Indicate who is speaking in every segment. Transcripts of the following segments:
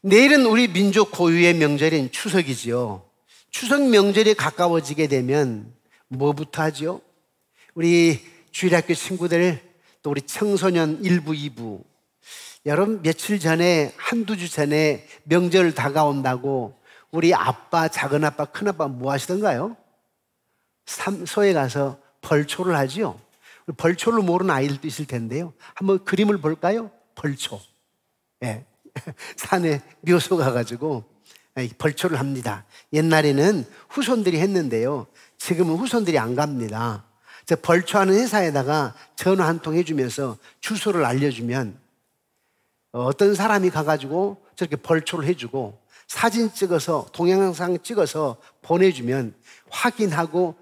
Speaker 1: 내일은 우리 민족 고유의 명절인 추석이지요. 추석 명절이 가까워지게 되면 뭐부터 하죠? 우리 주일학교 친구들, 또 우리 청소년 1부, 2부, 여러분 며칠 전에, 한두 주 전에 명절 다가온다고 우리 아빠, 작은아빠, 큰아빠 뭐 하시던가요? 삼소에 가서 벌초를 하죠. 벌초를 모르는 아이들도 있을 텐데요. 한번 그림을 볼까요? 벌초. 예. 산에 묘소 가가지고 벌초를 합니다. 옛날에는 후손들이 했는데요. 지금은 후손들이 안 갑니다. 벌초하는 회사에다가 전화 한 통 해주면서 주소를 알려주면 어떤 사람이 가가지고 저렇게 벌초를 해주고 사진 찍어서, 동영상 찍어서 보내주면 확인하고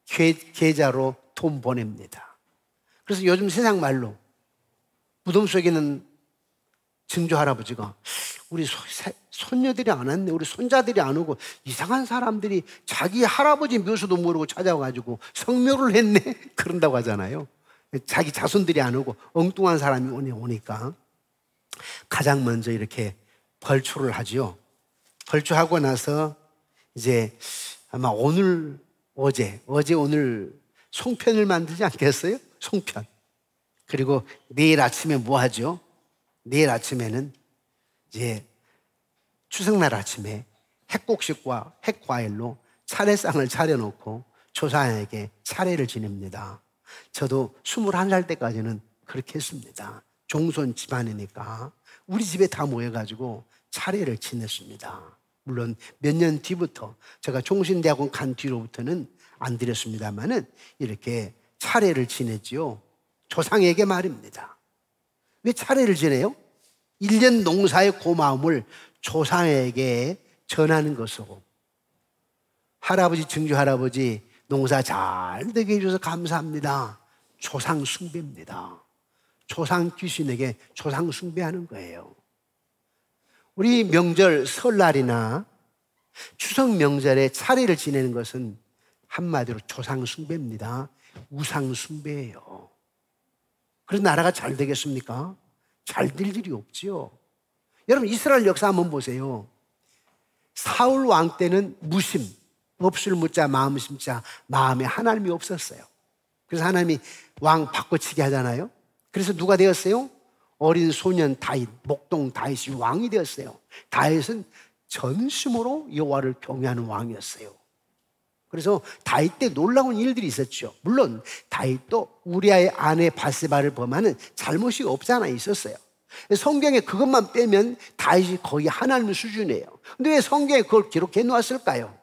Speaker 1: 계좌로 돈 보냅니다. 그래서 요즘 세상 말로 무덤 속에는 증조 할아버지가 우리 손녀들이 안 왔네, 우리 손자들이 안 오고 이상한 사람들이 자기 할아버지 묘소도 모르고 찾아와가지고 성묘를 했네 그런다고 하잖아요. 자기 자손들이 안 오고 엉뚱한 사람이 오니까 가장 먼저 이렇게 벌초를 하지요. 벌초하고 나서 이제 아마 어제 오늘 송편을 만들지 않겠어요? 송편. 그리고 내일 아침에 뭐 하죠? 내일 아침에는 이제 추석날 아침에 핵곡식과 핵과일로 차례상을 차려놓고 조상에게 차례를 지냅니다. 저도 21살 때까지는 그렇게 했습니다. 종손 집안이니까 우리 집에 다 모여가지고 차례를 지냈습니다. 물론 몇 년 뒤부터, 제가 종신대학원 간 뒤로부터는 안 드렸습니다만은 이렇게 차례를 지냈지요. 조상에게 말입니다. 왜 차례를 지내요? 1년 농사의 고마움을 조상에게 전하는 것이고, 할아버지, 증조 할아버지 농사 잘 되게 해줘서 감사합니다. 조상 숭배입니다. 조상 귀신에게 조상 숭배하는 거예요. 우리 명절 설날이나 추석 명절에 차례를 지내는 것은 한마디로 조상 숭배입니다. 우상 숭배예요. 그래서 나라가 잘 되겠습니까? 잘 될 일이 없지요. 여러분 이스라엘 역사 한번 보세요. 사울 왕 때는 무심, 없을 무자 마음 심자, 마음에 하나님이 없었어요. 그래서 하나님이 왕 바꿔치기 하잖아요. 그래서 누가 되었어요? 어린 소년 다윗, 목동 다윗이 왕이 되었어요. 다윗은 전심으로 여호와를 경외하는 왕이었어요. 그래서 다윗 때 놀라운 일들이 있었죠. 물론 다윗도 우리아의 아내 바세바를 범하는 잘못이 없지 않아 있었어요. 성경에 그것만 빼면 다윗이 거의 하나님 수준이에요. 근데 왜 성경에 그걸 기록해 놓았을까요?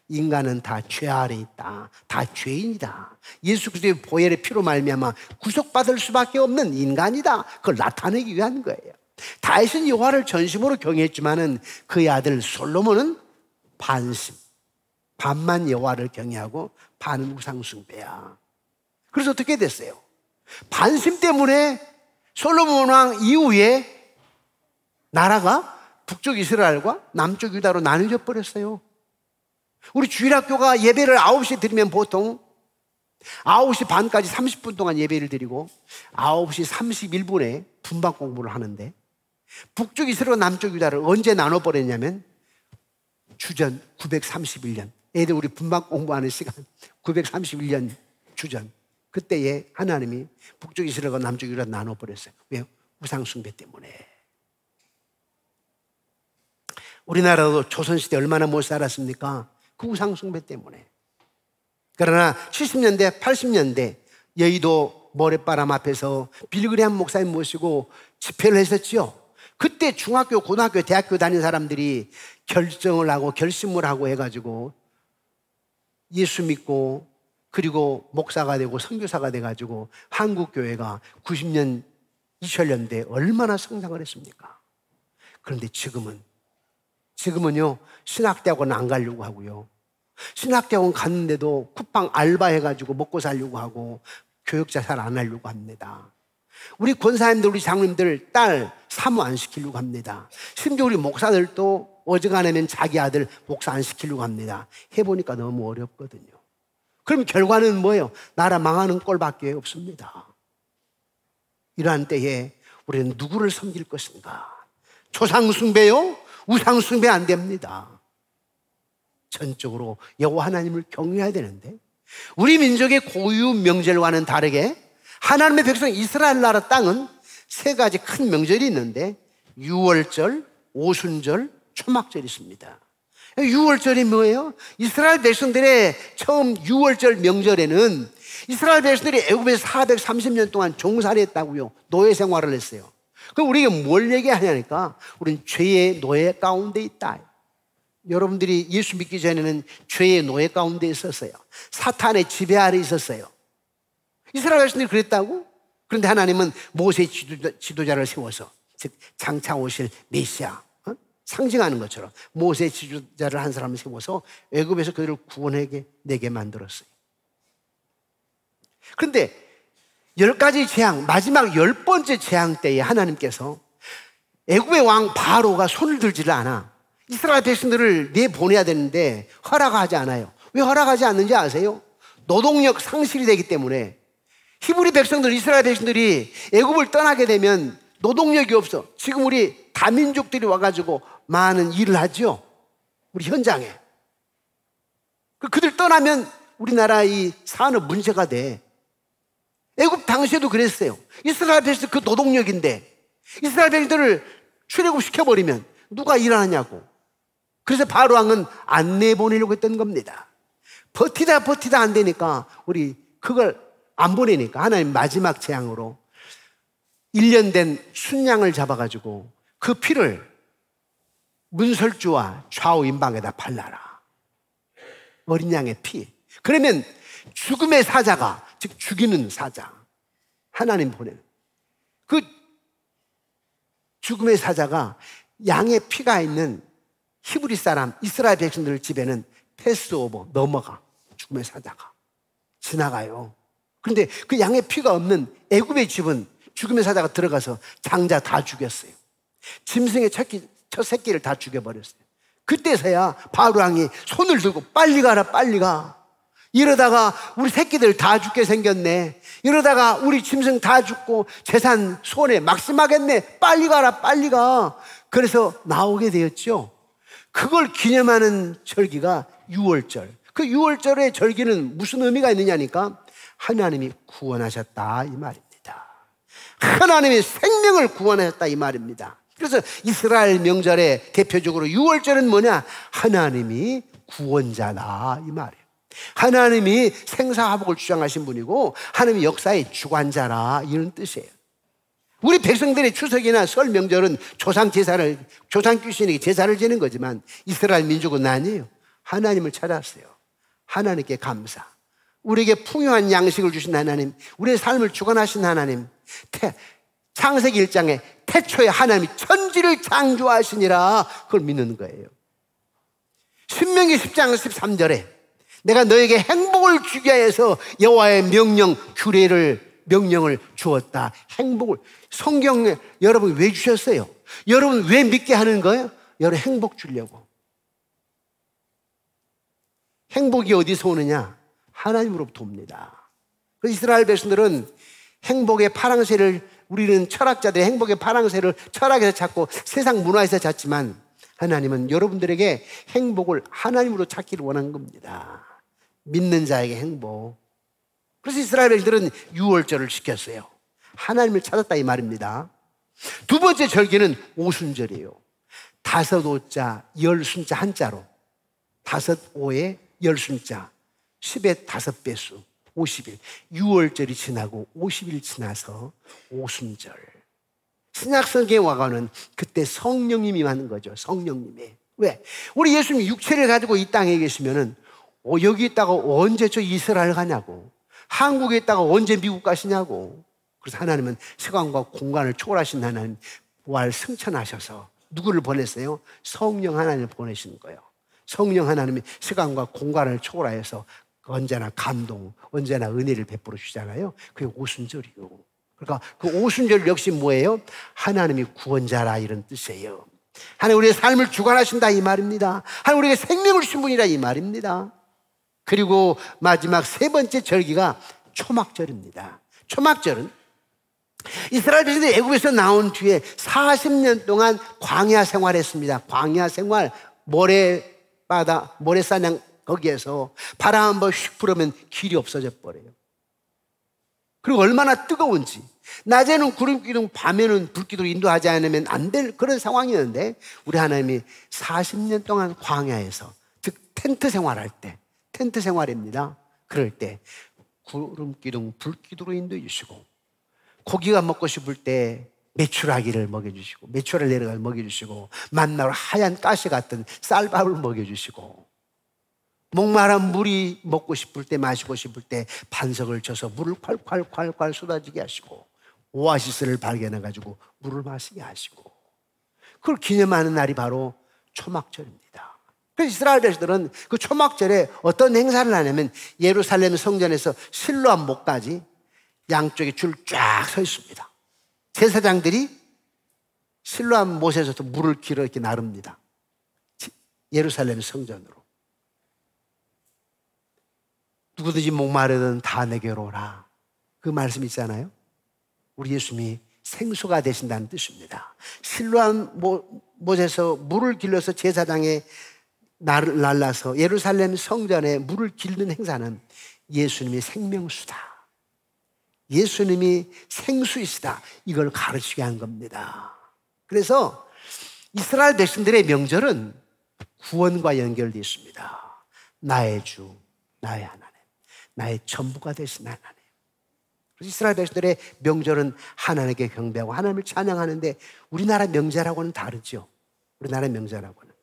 Speaker 1: 인간은 다 죄 아래 있다. 다 죄인이다. 예수 그리스도의 보혈의 피로 말미암아 구속받을 수밖에 없는 인간이다. 그걸 나타내기 위한 거예요. 다윗은 여호와를 전심으로 경외했지만은 그의 아들 솔로몬은 반심, 반만 여호와를 경외하고 반은 우상 숭배야. 그래서 어떻게 됐어요? 반심 때문에 솔로몬 왕 이후에 나라가 북쪽 이스라엘과 남쪽 유다로 나눠져 버렸어요. 우리 주일학교가 예배를 9시에 드리면 보통 9시 반까지 30분 동안 예배를 드리고 9시 31분에 분방 공부를 하는데, 북쪽 이스라엘 남쪽 유다를 언제 나눠버렸냐면 주전 931년, 애들 우리 분방 공부하는 시간 931년 주전, 그때에 하나님이 북쪽 이스라엘과 남쪽 유다를 나눠버렸어요. 왜요? 우상 숭배 때문에. 우리나라도 조선시대 얼마나 못 살았습니까? 그 우상 숭배 때문에. 그러나 70년대, 80년대 여의도 모래바람 앞에서 빌그레함 목사님 모시고 집회를 했었죠. 그때 중학교, 고등학교, 대학교 다닌 사람들이 결정을 하고 결심을 하고 해가지고 예수 믿고, 그리고 목사가 되고 선교사가 돼가지고 한국교회가 90년, 2000년대 얼마나 성장을 했습니까? 그런데 지금은요, 신학대학원 안 가려고 하고요, 신학대학원 갔는데도 쿠팡 알바해가지고 먹고 살려고 하고 교육자 잘 안 하려고 합니다. 우리 권사님들, 우리 장로님들 딸 사모 안 시키려고 합니다. 심지어 우리 목사들도 어지간하면 자기 아들 목사 안 시키려고 합니다. 해보니까 너무 어렵거든요. 그럼 결과는 뭐예요? 나라 망하는 꼴밖에 없습니다. 이러한 때에 우리는 누구를 섬길 것인가? 조상 숭배요? 우상 숭배 안 됩니다. 전적으로 여호와 하나님을 경외해야 되는데, 우리 민족의 고유 명절과는 다르게 하나님의 백성 이스라엘 나라 땅은 세 가지 큰 명절이 있는데, 유월절, 오순절, 초막절이 있습니다. 유월절이 뭐예요? 이스라엘 백성들의 처음 유월절 명절에는 이스라엘 백성들이 애굽에서 430년 동안 종살이 했다고요. 노예 생활을 했어요. 그럼 우리가 뭘 얘기하냐니까, 우리는 죄의 노예 가운데 있다. 여러분들이 예수 믿기 전에는 죄의 노예 가운데 있었어요. 사탄의 지배 아래 있었어요. 이스라엘 백성들이 그랬다고? 그런데 하나님은 모세의 지도자를 세워서, 즉 장차 오실 메시아, 상징하는 것처럼 모세의 지도자를 한 사람을 세워서 애굽에서 그들을 구원하게 내게 만들었어요. 그런데 10가지 재앙, 마지막 10번째 재앙 때에 하나님께서 애굽의 왕 바로가 손을 들지를 않아. 이스라엘 백성들을 내보내야 되는데 허락하지 않아요. 왜 허락하지 않는지 아세요? 노동력 상실이 되기 때문에. 히브리 백성들, 이스라엘 백성들이 애굽을 떠나게 되면 노동력이 없어. 지금 우리 다민족들이 와가지고 많은 일을 하죠. 우리 현장에. 그들 떠나면 우리나라 이 산업 문제가 돼. 애굽 당시에도 그랬어요. 이스라엘 백성 그 노동력인데 이스라엘 백성들을 출애굽시켜버리면 누가 일하느냐고. 그래서 바로 왕은 안 내보내려고 했던 겁니다. 버티다 안 되니까 우리 그걸 안 보내니까 하나님 마지막 재앙으로 1년 된 순양을 잡아가지고 그 피를 문설주와 좌우 임방에다 발라라. 어린 양의 피. 그러면 죽음의 사자가, 즉 죽이는 사자, 하나님 보내는 그 죽음의 사자가 양의 피가 있는 히브리 사람 이스라엘 백성들 집에는 패스오버, 넘어가. 죽음의 사자가 지나가요. 그런데 그 양의 피가 없는 애굽의 집은 죽음의 사자가 들어가서 장자 다 죽였어요. 짐승의 첫 새끼를 다 죽여버렸어요. 그때서야 바로 왕이 손을 들고 빨리 가라, 빨리 가. 이러다가 우리 새끼들 다 죽게 생겼네. 이러다가 우리 짐승 다 죽고 재산 손해 막심하겠네. 빨리 가라, 빨리 가. 그래서 나오게 되었죠. 그걸 기념하는 절기가 유월절. 그 유월절의 절기는 무슨 의미가 있느냐니까 하나님이 구원하셨다 이 말입니다. 하나님이 생명을 구원하셨다 이 말입니다. 그래서 이스라엘 명절에 대표적으로 유월절은 뭐냐? 하나님이 구원자다 이 말이에요. 하나님이 생사화복을 주장하신 분이고 하나님이 역사의 주관자라 이런 뜻이에요. 우리 백성들의 추석이나 설 명절은 조상 귀신에게 제사를 지는 거지만 이스라엘 민족은 아니에요. 하나님을 찾았어요. 하나님께 감사. 우리에게 풍요한 양식을 주신 하나님, 우리의 삶을 주관하신 하나님, 창세기 1장에 태초에 하나님이 천지를 창조하시니라 그걸 믿는 거예요. 신명기 10장 13절에 내가 너에게 행복을 주기 위해서 여호와의 명령을 주었다. 행복을. 성경에 여러분 왜 주셨어요? 여러분 왜 믿게 하는 거예요? 여러분 행복 주려고. 행복이 어디서 오느냐? 하나님으로부터 옵니다. 그래서 이스라엘 백성들은 행복의 파랑새를, 우리는 철학자들의 행복의 파랑새를 철학에서 찾고 세상 문화에서 찾지만 하나님은 여러분들에게 행복을 하나님으로 찾기를 원한 겁니다. 믿는 자에게 행복. 그래서 이스라엘 백성들은 유월절을 지켰어요. 하나님을 찾았다 이 말입니다. 두 번째 절기는 오순절이에요. 5오자 10순자 한자로 5오에 10순자 10의 5배수 50일. 6월절이 지나고 50일 지나서 오순절. 신약성경에 와가는 그때 성령님이 임하는 거죠. 성령님이. 왜? 우리 예수님이 육체를 가지고 이 땅에 계시면은 여기 있다가 언제 저 이스라엘 가냐고, 한국에 있다가 언제 미국 가시냐고. 그래서 하나님은 시간과 공간을 초월하신 하나님 부활 승천하셔서 누구를 보냈어요? 성령 하나님을 보내신 거예요. 성령 하나님이 시간과 공간을 초월하여서 언제나 감동, 언제나 은혜를 베풀어 주잖아요. 그게 오순절이요. 그러니까 그 오순절 역시 뭐예요? 하나님이 구원자라 이런 뜻이에요. 하나님 우리의 삶을 주관하신다 이 말입니다. 하나님 우리에게 생명을 주신 분이라 이 말입니다. 그리고 마지막 세 번째 절기가 초막절입니다. 초막절은 이스라엘 백성들이 애굽에서 나온 뒤에 40년 동안 광야 생활했습니다. 광야 생활, 모래바다, 모래사냥 거기에서 바람 한번 휙 불으면 길이 없어져 버려요. 그리고 얼마나 뜨거운지, 낮에는 구름기둥, 밤에는 불기둥 인도하지 않으면 안 될 그런 상황이었는데, 우리 하나님이 40년 동안 광야에서, 즉 텐트 생활할 때, 텐트 생활입니다. 그럴 때 구름기둥, 불기둥으로 인도해 주시고, 고기가 먹고 싶을 때 메추라기를 먹여주시고, 메추라를 내려가 먹여주시고, 만나로 하얀 가시 같은 쌀밥을 먹여주시고, 목마른 물이 먹고 싶을 때, 마시고 싶을 때 반석을 쳐서 물을 콸콸콸콸 쏟아지게 하시고, 오아시스를 발견해가지고 물을 마시게 하시고, 그걸 기념하는 날이 바로 초막절입니다. 그래서 이스라엘 백성들은 그 초막절에 어떤 행사를 하냐면, 예루살렘 성전에서 실로암 목까지 양쪽에 줄 쫙 서 있습니다. 제사장들이 실로암 못에서부터 물을 길어 이렇게 나릅니다. 예루살렘 성전으로. 누구든지 목마르든 다 내게로 오라. 그 말씀 있잖아요. 우리 예수님이 생수가 되신다는 뜻입니다. 실로암 못에서 물을 길러서 제사장에 날라서 예루살렘 성전에 물을 길는 행사는 예수님이 생명수다, 예수님이 생수이시다, 이걸 가르치게 한 겁니다. 그래서 이스라엘 백성들의 명절은 구원과 연결되어 있습니다. 나의 주, 나의 하나님, 나의 전부가 되신 하나님. 그래서 이스라엘 백성들의 명절은 하나님께 경배하고 하나님을 찬양하는데, 우리나라 명절하고는 다르죠. 우리나라 명절하고는.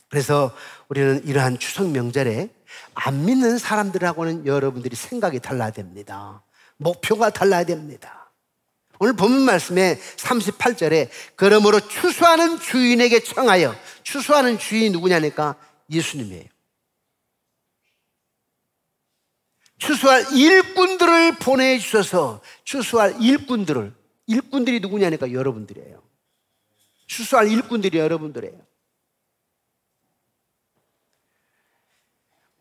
Speaker 1: 그래서 우리는 이러한 추석 명절에 안 믿는 사람들하고는 여러분들이 생각이 달라야 됩니다. 목표가 달라야 됩니다. 오늘 본문 말씀에 38절에 그러므로 추수하는 주인에게 청하여, 추수하는 주인이 누구냐니까 예수님이에요. 추수할 일꾼들을 보내주셔서, 추수할 일꾼들이 누구냐니까 여러분들이에요. 추수할 일꾼들이 여러분들이에요.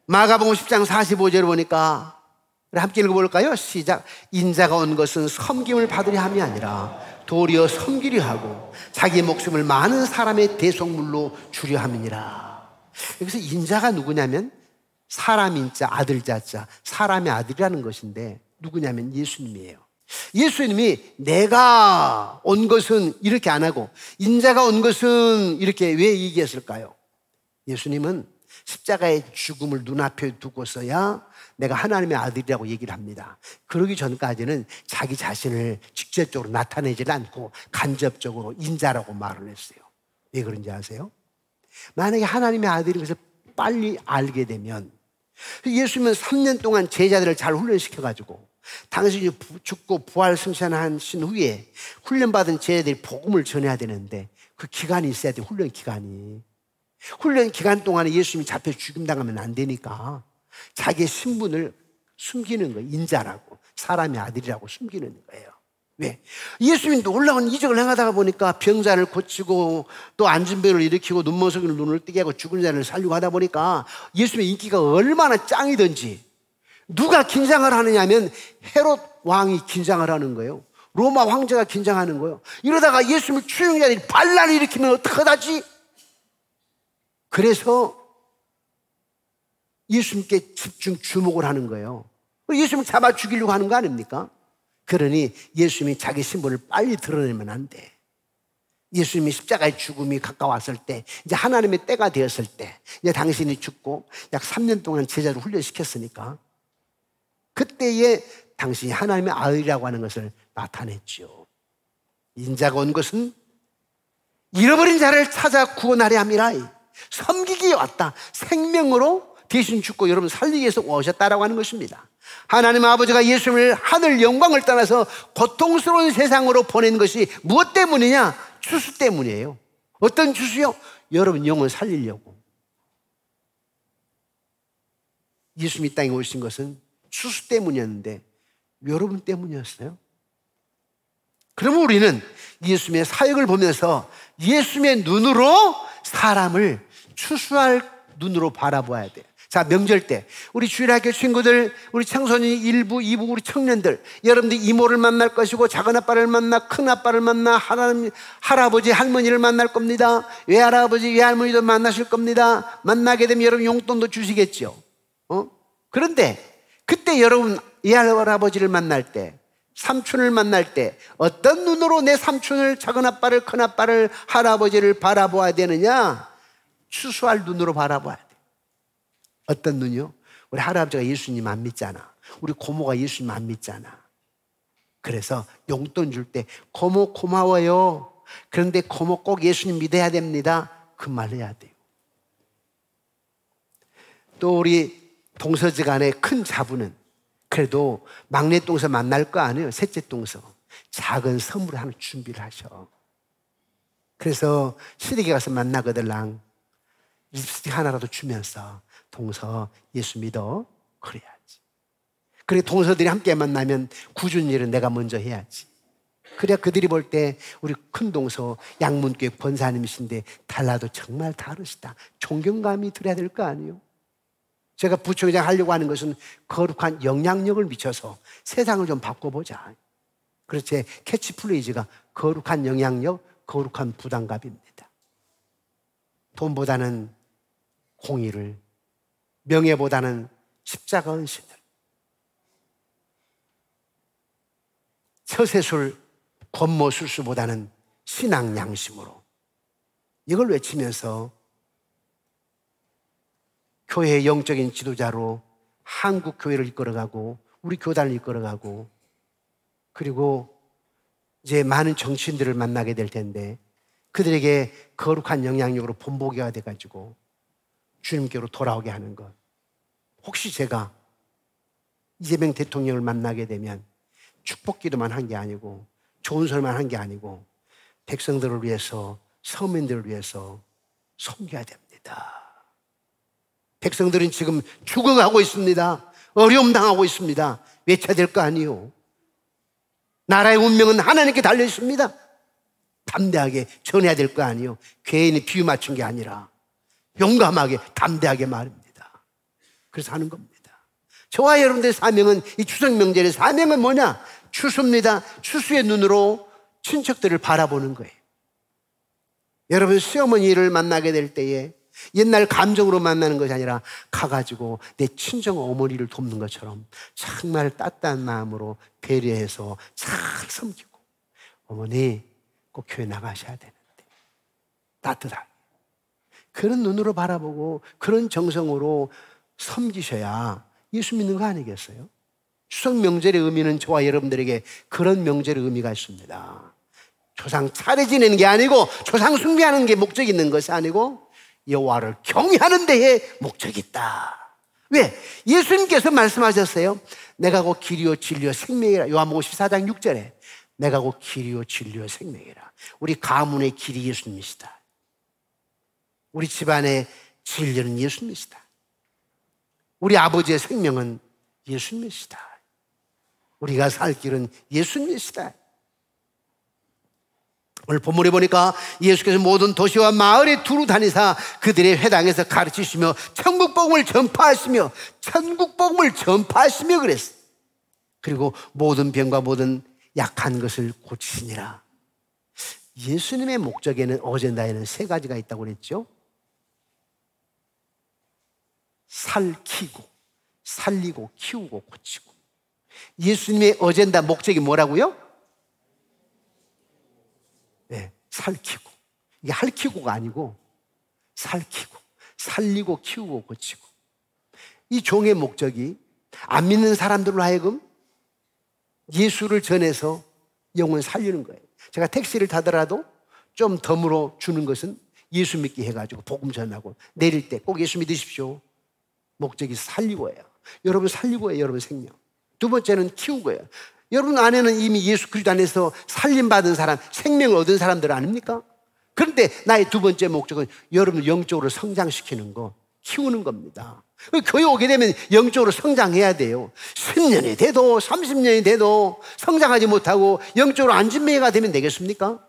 Speaker 1: 마가복음 10장 45절을 보니까, 함께 읽어볼까요? 시작. 인자가 온 것은 섬김을 받으려 함이 아니라 도리어 섬기려 하고 자기 목숨을 많은 사람의 대속물로 주려 함이니라. 여기서 인자가 누구냐면 사람 인자, 아들 자자, 사람의 아들이라는 것인데, 누구냐면 예수님이에요. 예수님이 내가 온 것은 이렇게 안 하고 인자가 온 것은 이렇게 왜 얘기했을까요? 예수님은 십자가의 죽음을 눈앞에 두고서야 내가 하나님의 아들이라고 얘기를 합니다. 그러기 전까지는 자기 자신을 직접적으로 나타내질 않고 간접적으로 인자라고 말을 했어요. 왜 그런지 아세요? 만약에 하나님의 아들인 것을 빨리 알게 되면, 예수님은 3년 동안 제자들을 잘 훈련시켜가지고 당신이 죽고 부활 승천하신 후에 훈련받은 제자들이 복음을 전해야 되는데, 그 기간이 있어야 돼. 훈련 기간이. 훈련 기간 동안에 예수님이 잡혀 죽임당하면 안 되니까 자기의 신분을 숨기는 거예요. 인자라고, 사람의 아들이라고 숨기는 거예요. 왜? 예수님이 놀라운 이적을 행하다가 보니까 병자를 고치고 또 안진병을 일으키고 눈먼석이는 눈을 뜨게 하고 죽은 자를 살리고 하다 보니까 예수님의 인기가 얼마나 짱이든지, 누가 긴장을 하느냐면 헤롯 왕이 긴장을 하는 거예요. 로마 황제가 긴장하는 거예요. 이러다가 예수님을 추종하는 자들이 반란을 일으키면 어떡하다지? 그래서 예수님께 집중 주목을 하는 거예요. 예수님을 잡아 죽이려고 하는 거 아닙니까? 그러니 예수님이 자기 신분을 빨리 드러내면 안 돼. 예수님이 십자가의 죽음이 가까웠을 때, 이제 하나님의 때가 되었을 때, 이제 당신이 죽고 약 3년 동안 제자를 훈련시켰으니까 그때에 당신이 하나님의 아들이라고 하는 것을 나타냈죠. 인자가 온 것은 잃어버린 자를 찾아 구원하려 함이라. 섬기기에 왔다. 생명으로 대신 죽고 여러분 살리기 위해서 오셨다라고 하는 것입니다. 하나님 아버지가 예수님을 하늘 영광을 떠나서 고통스러운 세상으로 보낸 것이 무엇 때문이냐? 추수 때문이에요. 어떤 추수요? 여러분 영혼 살리려고. 예수님이 이 땅에 오신 것은 추수 때문이었는데 여러분 때문이었어요. 그러면 우리는 예수님의 사역을 보면서 예수님의 눈으로 사람을 추수할 눈으로 바라봐야 돼요. 자, 명절 때 우리 주일학교 친구들, 우리 청소년 1부, 2부 우리 청년들, 여러분들 이모를 만날 것이고 작은아빠를 만나 큰아빠를 만나 할아버지 할머니를 만날 겁니다. 외할아버지 외할머니도 만나실 겁니다. 만나게 되면 여러분 용돈도 주시겠죠. 그런데 그때 여러분 외할아버지를 만날 때, 삼촌을 만날 때 어떤 눈으로 내 삼촌을, 작은아빠를, 큰아빠를, 할아버지를 바라보아야 되느냐? 추수할 눈으로 바라봐야 돼. 어떤 눈이요? 우리 할아버지가 예수님 안 믿잖아. 우리 고모가 예수님 안 믿잖아. 그래서 용돈 줄 때 고모 고마워요. 그런데 고모 꼭 예수님 믿어야 됩니다. 그 말 해야 돼요. 또 우리 동서지간에 큰 자부는 그래도 막내 동서 만날 거 아니에요. 셋째 동서. 작은 선물 하나 준비를 하셔. 그래서 시댁에 가서 만나거들랑 립스틱 하나라도 주면서 동서 예수 믿어? 그래야지. 그래 동서들이 함께 만나면 굳은 일은 내가 먼저 해야지. 그래야 그들이 볼 때 우리 큰 동서 양문교회 권사님이신데 달라도 정말 다르시다. 존경감이 들어야 될 거 아니에요. 제가 부총회장 하려고 하는 것은 거룩한 영향력을 미쳐서 세상을 좀 바꿔보자. 그래서 제 캐치프레이즈가 거룩한 영향력, 거룩한 부담감입니다. 돈보다는 공의를, 명예보다는 십자가 헌신을, 처세술, 권모술수보다는 신앙 양심으로 이걸 외치면서 교회의 영적인 지도자로 한국 교회를 이끌어가고 우리 교단을 이끌어가고 그리고 이제 많은 정치인들을 만나게 될 텐데 그들에게 거룩한 영향력으로 본보기가 돼가지고 주님께로 돌아오게 하는 것. 혹시 제가 이재명 대통령을 만나게 되면 축복기도만 한 게 아니고 좋은 소리만 한 게 아니고 백성들을 위해서, 서민들을 위해서 섬겨야 됩니다. 백성들은 지금 죽어가고 있습니다. 어려움 당하고 있습니다. 외쳐야 될 거 아니에요. 나라의 운명은 하나님께 달려 있습니다. 담대하게 전해야 될 거 아니에요. 괜히 비유 맞춘 게 아니라 용감하게 담대하게 말입니다. 그래서 하는 겁니다. 저와 여러분들의 사명은, 이 추석 명절의 사명은 뭐냐? 추수입니다. 추수의 눈으로 친척들을 바라보는 거예요. 여러분 시어머니를 만나게 될 때에 옛날 감정으로 만나는 것이 아니라 가가지고 내 친정 어머니를 돕는 것처럼 정말 따뜻한 마음으로 배려해서 잘 섬기고, 어머니 꼭 교회 나가셔야 되는데 따뜻하게 그런 눈으로 바라보고 그런 정성으로 섬기셔야 예수 믿는 거 아니겠어요? 추석 명절의 의미는 저와 여러분들에게 그런 명절의 의미가 있습니다. 조상 차례 지내는 게 아니고, 조상 숭배하는 게 목적이 있는 것이 아니고 여호와를 경외하는 데에 목적이 있다. 왜? 예수님께서 말씀하셨어요. 내가 곧 길이요 진리요 생명이라. 요한복음 14장 6절에 내가 곧 길이요 진리요 생명이라. 우리 가문의 길이 예수님이시다. 우리 집안의 진리는 예수님이시다. 우리 아버지의 생명은 예수님이시다. 우리가 살 길은 예수님이시다. 오늘 본문에 보니까 예수께서 모든 도시와 마을에 두루 다니사 그들의 회당에서 가르치시며 천국 복음을 전파하시며 그랬어. 그리고 모든 병과 모든 약한 것을 고치시니라. 예수님의 목적에는, 어젠다에는 세 가지가 있다고 그랬죠. 살리고 키우고 고치고. 예수님의 어젠다 목적이 뭐라고요? 네, 살키고. 이게 할키고가 아니고 살키고, 살리고 키우고 고치고. 이 종의 목적이 안 믿는 사람들로 하여금 예수를 전해서 영혼 살리는 거예요. 제가 택시를 타더라도 좀 덤으로 주는 것은 예수 믿게 해가지고 복음 전하고, 내릴 때 꼭 예수 믿으십시오. 목적이 살리고예요. 여러분 살리고예요. 여러분 생명. 두 번째는 키우고예요. 여러분 안에는 이미 예수 그리스도 안에서 살림받은 사람, 생명을 얻은 사람들 아닙니까? 그런데 나의 두 번째 목적은 여러분을 영적으로 성장시키는 거, 키우는 겁니다. 교회 오게 되면 영적으로 성장해야 돼요. 10년이 돼도 30년이 돼도 성장하지 못하고 영적으로 안진매가 되면 되겠습니까?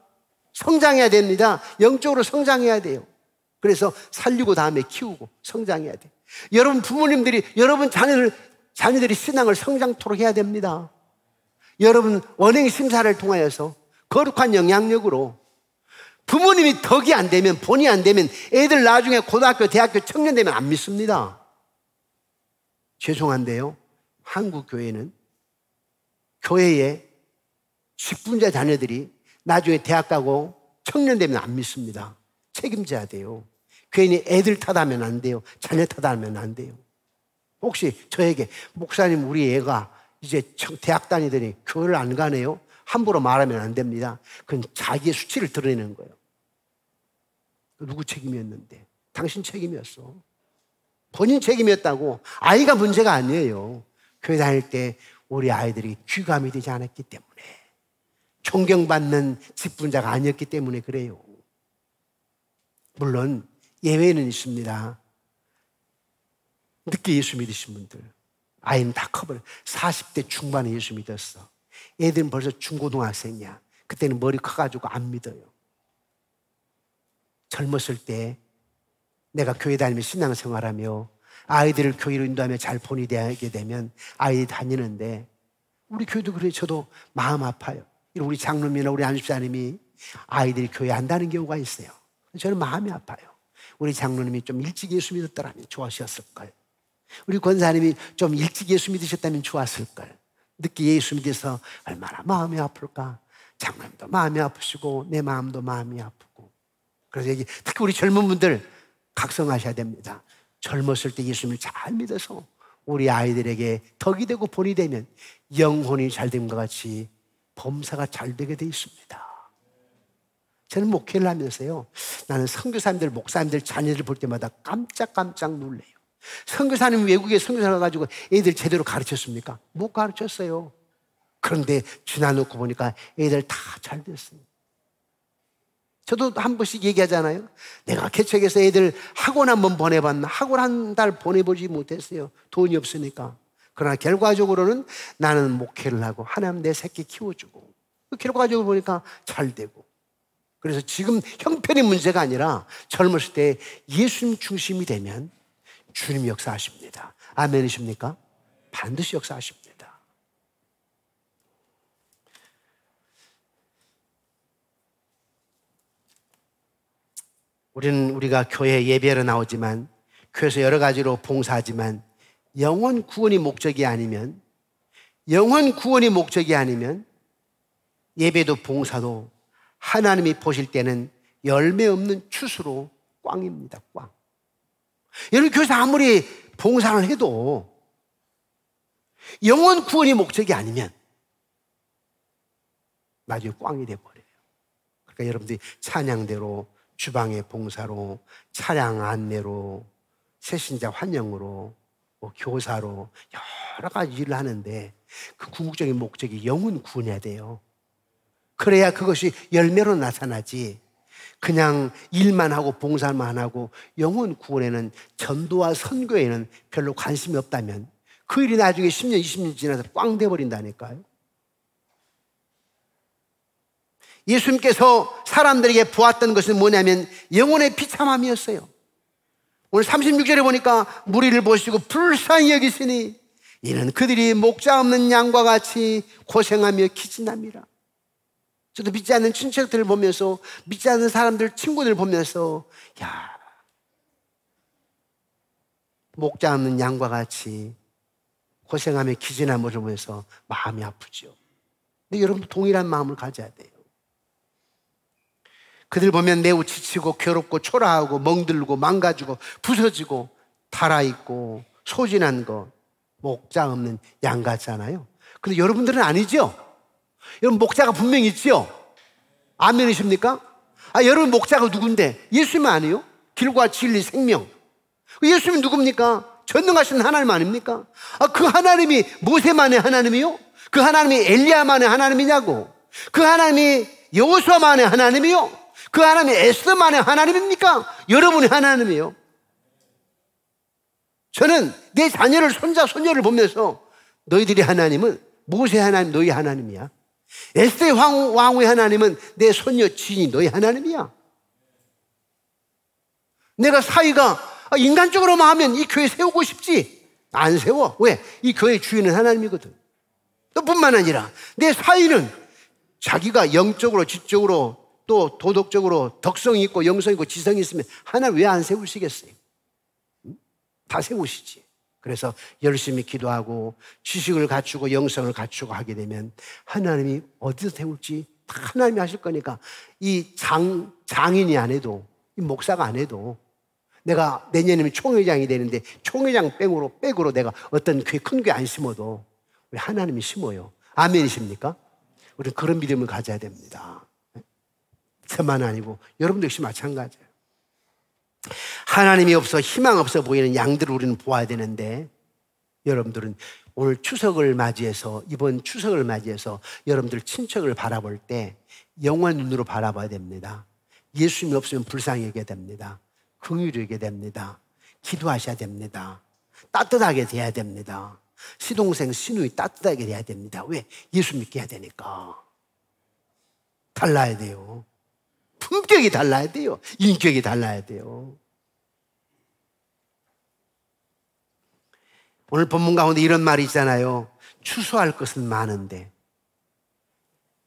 Speaker 1: 성장해야 됩니다. 영적으로 성장해야 돼요. 그래서 살리고 다음에 키우고 성장해야 돼. 여러분 부모님들이 여러분 자녀들이 신앙을 성장토록 해야 됩니다. 여러분 원행 심사를 통하여서 거룩한 영향력으로 부모님이 덕이 안 되면, 본이 안 되면 애들 나중에 고등학교, 대학교, 청년 되면 안 믿습니다. 죄송한데요, 한국 교회는 교회에 직분자 자녀들이 나중에 대학 가고 청년 되면 안 믿습니다. 책임져야 돼요. 괜히 애들 탓하면 안 돼요. 자녀 탓하면 안 돼요. 혹시 저에게 목사님 우리 애가 이제 대학 다니더니 교회를 안 가네요? 함부로 말하면 안 됩니다. 그건 자기의 수치를 드러내는 거예요. 누구 책임이었는데? 당신 책임이었어. 본인 책임이었다고. 아이가 문제가 아니에요. 교회 다닐 때 우리 아이들이 귀감이 되지 않았기 때문에, 존경받는 직분자가 아니었기 때문에 그래요. 물론 예외는 있습니다. 늦게 예수 믿으신 분들, 아이는 다 커버려. 40대 중반에 예수 믿었어. 애들은 벌써 중고등학생이야. 그때는 머리 커가지고 안 믿어요. 젊었을 때 내가 교회 다니며 신앙생활하며 아이들을 교회로 인도하며 잘 본이 되게 되면 아이들이 다니는데, 우리 교회도 그래요. 저도 마음 아파요. 우리 장로님이나 우리 안집사님이 아이들이 교회 안 다니는 경우가 있어요. 저는 마음이 아파요. 우리 장로님이 좀 일찍 예수 믿었더라면 좋았을걸. 우리 권사님이 좀 일찍 예수 믿으셨다면 좋았을걸. 늦게 예수 믿어서 얼마나 마음이 아플까. 장로님도 마음이 아프시고 내 마음도 마음이 아프고. 그래서 여기 특히 우리 젊은 분들 각성하셔야 됩니다. 젊었을 때 예수님을 잘 믿어서 우리 아이들에게 덕이 되고 본이 되면 영혼이 잘 된 것 같이 범사가 잘 되게 돼 있습니다. 저는 목회를 하면서요, 나는 선교사님들, 목사님들 자녀들 볼 때마다 깜짝 놀래요. 선교사님 외국에 선교사 가가지고 애들 제대로 가르쳤습니까? 못 가르쳤어요. 그런데 지나놓고 보니까 애들 다 잘 됐어요. 저도 한 번씩 얘기하잖아요. 내가 개척해서 애들 학원 한번 보내봤나? 학원 한 달 보내보지 못했어요. 돈이 없으니까. 그러나 결과적으로는 나는 목회를 하고 하나님 내 새끼 키워주고, 결과적으로 보니까 잘 되고. 그래서 지금 형편이 문제가 아니라 젊었을 때 예수님 중심이 되면 주님이 역사하십니다. 아멘이십니까? 반드시 역사하십니다. 우리가 교회 예배하러 나오지만, 교회에서 여러 가지로 봉사하지만, 영혼 구원이 목적이 아니면 예배도 봉사도 하나님이 보실 때는 열매 없는 추수로 꽝입니다. 꽝. 여러분, 교회에서 아무리 봉사를 해도 영혼 구원이 목적이 아니면 나중에 꽝이 돼버려요. 그러니까 여러분들이 찬양대로, 주방의 봉사로, 차량 안내로, 새신자 환영으로, 교사로 여러 가지 일을 하는데 그 궁극적인 목적이 영혼 구원해야 돼요. 그래야 그것이 열매로 나타나지, 그냥 일만 하고 봉사만 하고 영혼 구원에는, 전도와 선교에는 별로 관심이 없다면 그 일이 나중에 10년, 20년 지나서 꽝 돼버린다니까요. 예수님께서 사람들에게 보았던 것은 뭐냐면 영혼의 비참함이었어요. 오늘 36절에 보니까 무리를 보시고 불쌍히 여기시니 이는 그들이 목자 없는 양과 같이 고생하며 기진함이라. 저도 믿지 않는 친척들을 보면서, 믿지 않는 사람들, 친구들 보면서, 야, 목자 없는 양과 같이 고생하며 기진한 모습을 보면서 마음이 아프죠. 근데 여러분도 동일한 마음을 가져야 돼요. 그들 보면 매우 지치고 괴롭고 초라하고 멍들고 망가지고 부서지고 달아있고 소진한 거, 목자 없는 양 같잖아요. 근데 여러분들은 아니죠? 여러분 목자가 분명히 있죠? 아멘이십니까? 여러분 목자가 누군데? 예수님 아니에요? 길과 진리 생명. 예수님이 누굽니까? 전능하신 하나님 아닙니까? 그 하나님이 모세만의 하나님이요? 그 하나님이 엘리야만의 하나님이냐고? 그 하나님이 여호수아만의 하나님이요? 그 하나님이 에스더만의 하나님입니까? 여러분의 하나님이에요. 저는 내 자녀를, 손자, 손녀를 보면서 너희들의 하나님은 모세 하나님, 너희 하나님이야. 에스더의 왕후의 하나님은 내 손녀 지인이 너희 하나님이야. 내가 사위가 인간적으로만 하면 이 교회 세우고 싶지. 안 세워. 왜? 이 교회 주인은 하나님이거든. 또 뿐만 아니라 내 사위는 자기가 영적으로, 지적으로, 또 도덕적으로 덕성이 있고 영성이 있고 지성이 있으면 하나님 왜 안 세우시겠어요? 다 세우시지. 그래서 열심히 기도하고 지식을 갖추고 영성을 갖추고 하게 되면 하나님이 어디서 세울지 다 하나님이 하실 거니까 이 장인이 안 해도, 이 목사가 안 해도, 내가 내년이면 총회장이 되는데 총회장 백으로 내가 어떤 큰 교회 안 심어도 우리 하나님이 심어요. 아멘이십니까? 우리는 그런 믿음을 가져야 됩니다. 저만 아니고 여러분도 역시 마찬가지예요. 하나님이 없어 희망 없어 보이는 양들을 우리는 보아야 되는데, 여러분들은 오늘 추석을 맞이해서, 이번 추석을 맞이해서 여러분들 친척을 바라볼 때 영원 눈으로 바라봐야 됩니다. 예수님이 없으면 불쌍하게 됩니다. 긍휼히 여기게 됩니다. 기도하셔야 됩니다. 따뜻하게 돼야 됩니다. 시동생 시누이 따뜻하게 돼야 됩니다. 왜? 예수 믿게 해야 되니까. 달라야 돼요. 품격이 달라야 돼요. 인격이 달라야 돼요. 오늘 본문 가운데 이런 말이 있잖아요. 추수할 것은 많은데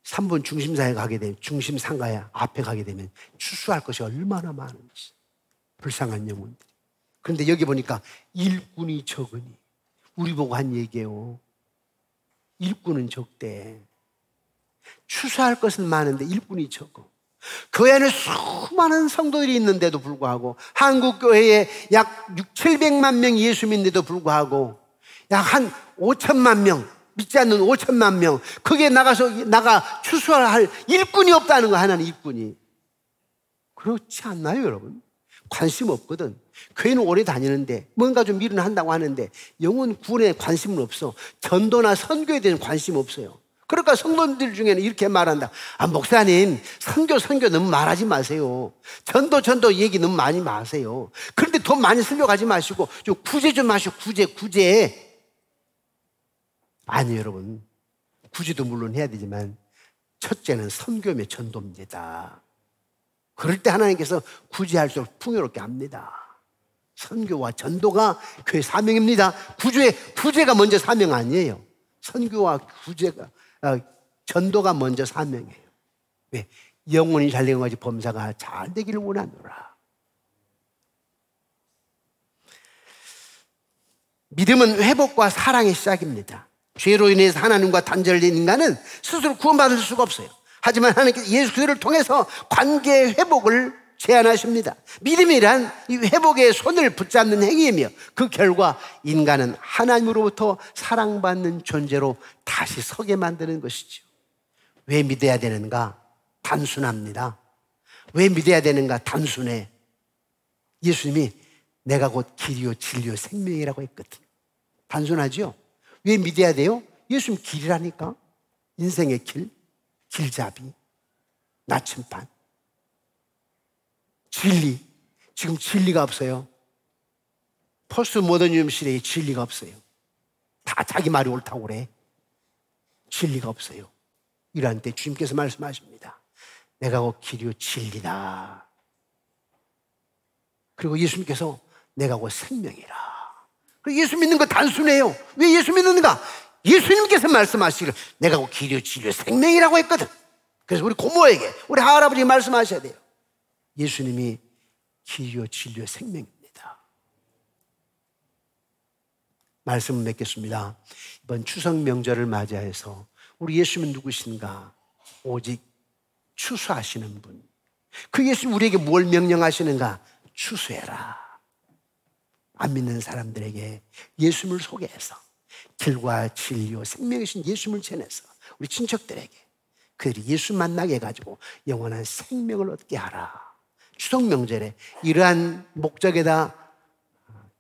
Speaker 1: 3번 중심사에 가게 되면, 중심상가에 앞에 가게 되면 추수할 것이 얼마나 많은지. 불쌍한 영혼들이. 그런데 여기 보니까 일꾼이 적으니, 우리 보고 한 얘기예요. 일꾼은 적대. 추수할 것은 많은데 일꾼이 적어. 그 안에 수많은 성도들이 있는데도 불구하고, 한국교회에 약 700만 명 예수 믿는데도 불구하고 약 한 5천만 명, 믿지 않는 5천만 명, 거기에 나가 추수할 일꾼이 없다는 거. 하나는 일꾼이. 그렇지 않나요, 여러분? 관심 없거든. 교회는 오래 다니는데 뭔가 좀 일은 한다고 하는데 영혼 구원에 관심은 없어. 전도나 선교에 대한 관심 없어요. 그러니까 성도들 중에는 이렇게 말한다. 목사님, 선교 너무 말하지 마세요. 전도 얘기 너무 많이 마세요. 그런데 돈 많이 쓰려가지 마시고 좀 구제 좀 하시고, 구제. 아니, 여러분, 구제도 물론 해야 되지만 첫째는 선교며 전도입니다. 그럴 때 하나님께서 구제할수록 풍요롭게 합니다. 선교와 전도가 교회 사명입니다. 구제가 먼저 사명 아니에요. 선교와 전도가 먼저 사명이에요. 왜? 영혼이 잘된 것이 범사가 잘 되기를 원하노라. 믿음은 회복과 사랑의 시작입니다. 죄로 인해서 하나님과 단절된 인간은 스스로 구원받을 수가 없어요. 하지만 하나님께서 예수 그리스도를 통해서 관계의 회복을 제안하십니다. 믿음이란 이 회복의 손을 붙잡는 행위이며, 그 결과 인간은 하나님으로부터 사랑받는 존재로 다시 서게 만드는 것이죠. 왜 믿어야 되는가? 단순합니다. 왜 믿어야 되는가? 단순해. 예수님이 내가 곧 길이요 진리요 생명이라고 했거든. 단순하죠? 왜 믿어야 돼요? 예수님 길이라니까. 인생의 길, 길잡이, 나침반. 진리, 지금 진리가 없어요. 포스트 모더니즘 시대에 진리가 없어요. 다 자기 말이 옳다고 그래. 진리가 없어요. 이러한 때 주님께서 말씀하십니다. 내가 곧 길이요 진리다. 그리고 예수님께서 내가 곧 생명이라. 그리고 예수 믿는 거 단순해요. 왜 예수 믿는가? 예수님께서 말씀하시기를 내가 곧 길이요 진리요 생명이라고 했거든. 그래서 우리 고모에게, 우리 할아버지가 말씀하셔야 돼요. 예수님이 길이요 진리요 생명입니다. 말씀을 맺겠습니다. 이번 추석 명절을 맞이해서 우리 예수님은 누구신가? 오직 추수하시는 분. 그 예수님 우리에게 뭘 명령하시는가? 추수해라. 안 믿는 사람들에게 예수님을 소개해서 길과 진리요 생명이신 예수님을 전해서 우리 친척들에게 그들이 예수 만나게 해가지고 영원한 생명을 얻게 하라. 추석 명절에 이러한 목적에다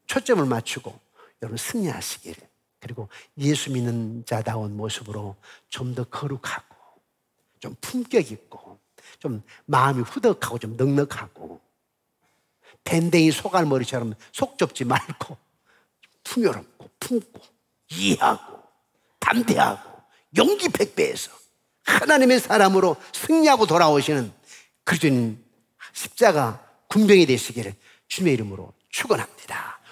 Speaker 1: 초점을 맞추고 여러분 승리하시기를, 그리고 예수 믿는 자다운 모습으로 좀 더 거룩하고 좀 품격 있고 좀 마음이 후덕하고 좀 넉넉하고 밴댕이 소갈머리처럼 속 좁지 말고 풍요롭고 품고 이해하고 담대하고 용기 백배해서 하나님의 사람으로 승리하고 돌아오시는 그리스도인 십자가 군병이 되시기를 주님의 이름으로 축원합니다.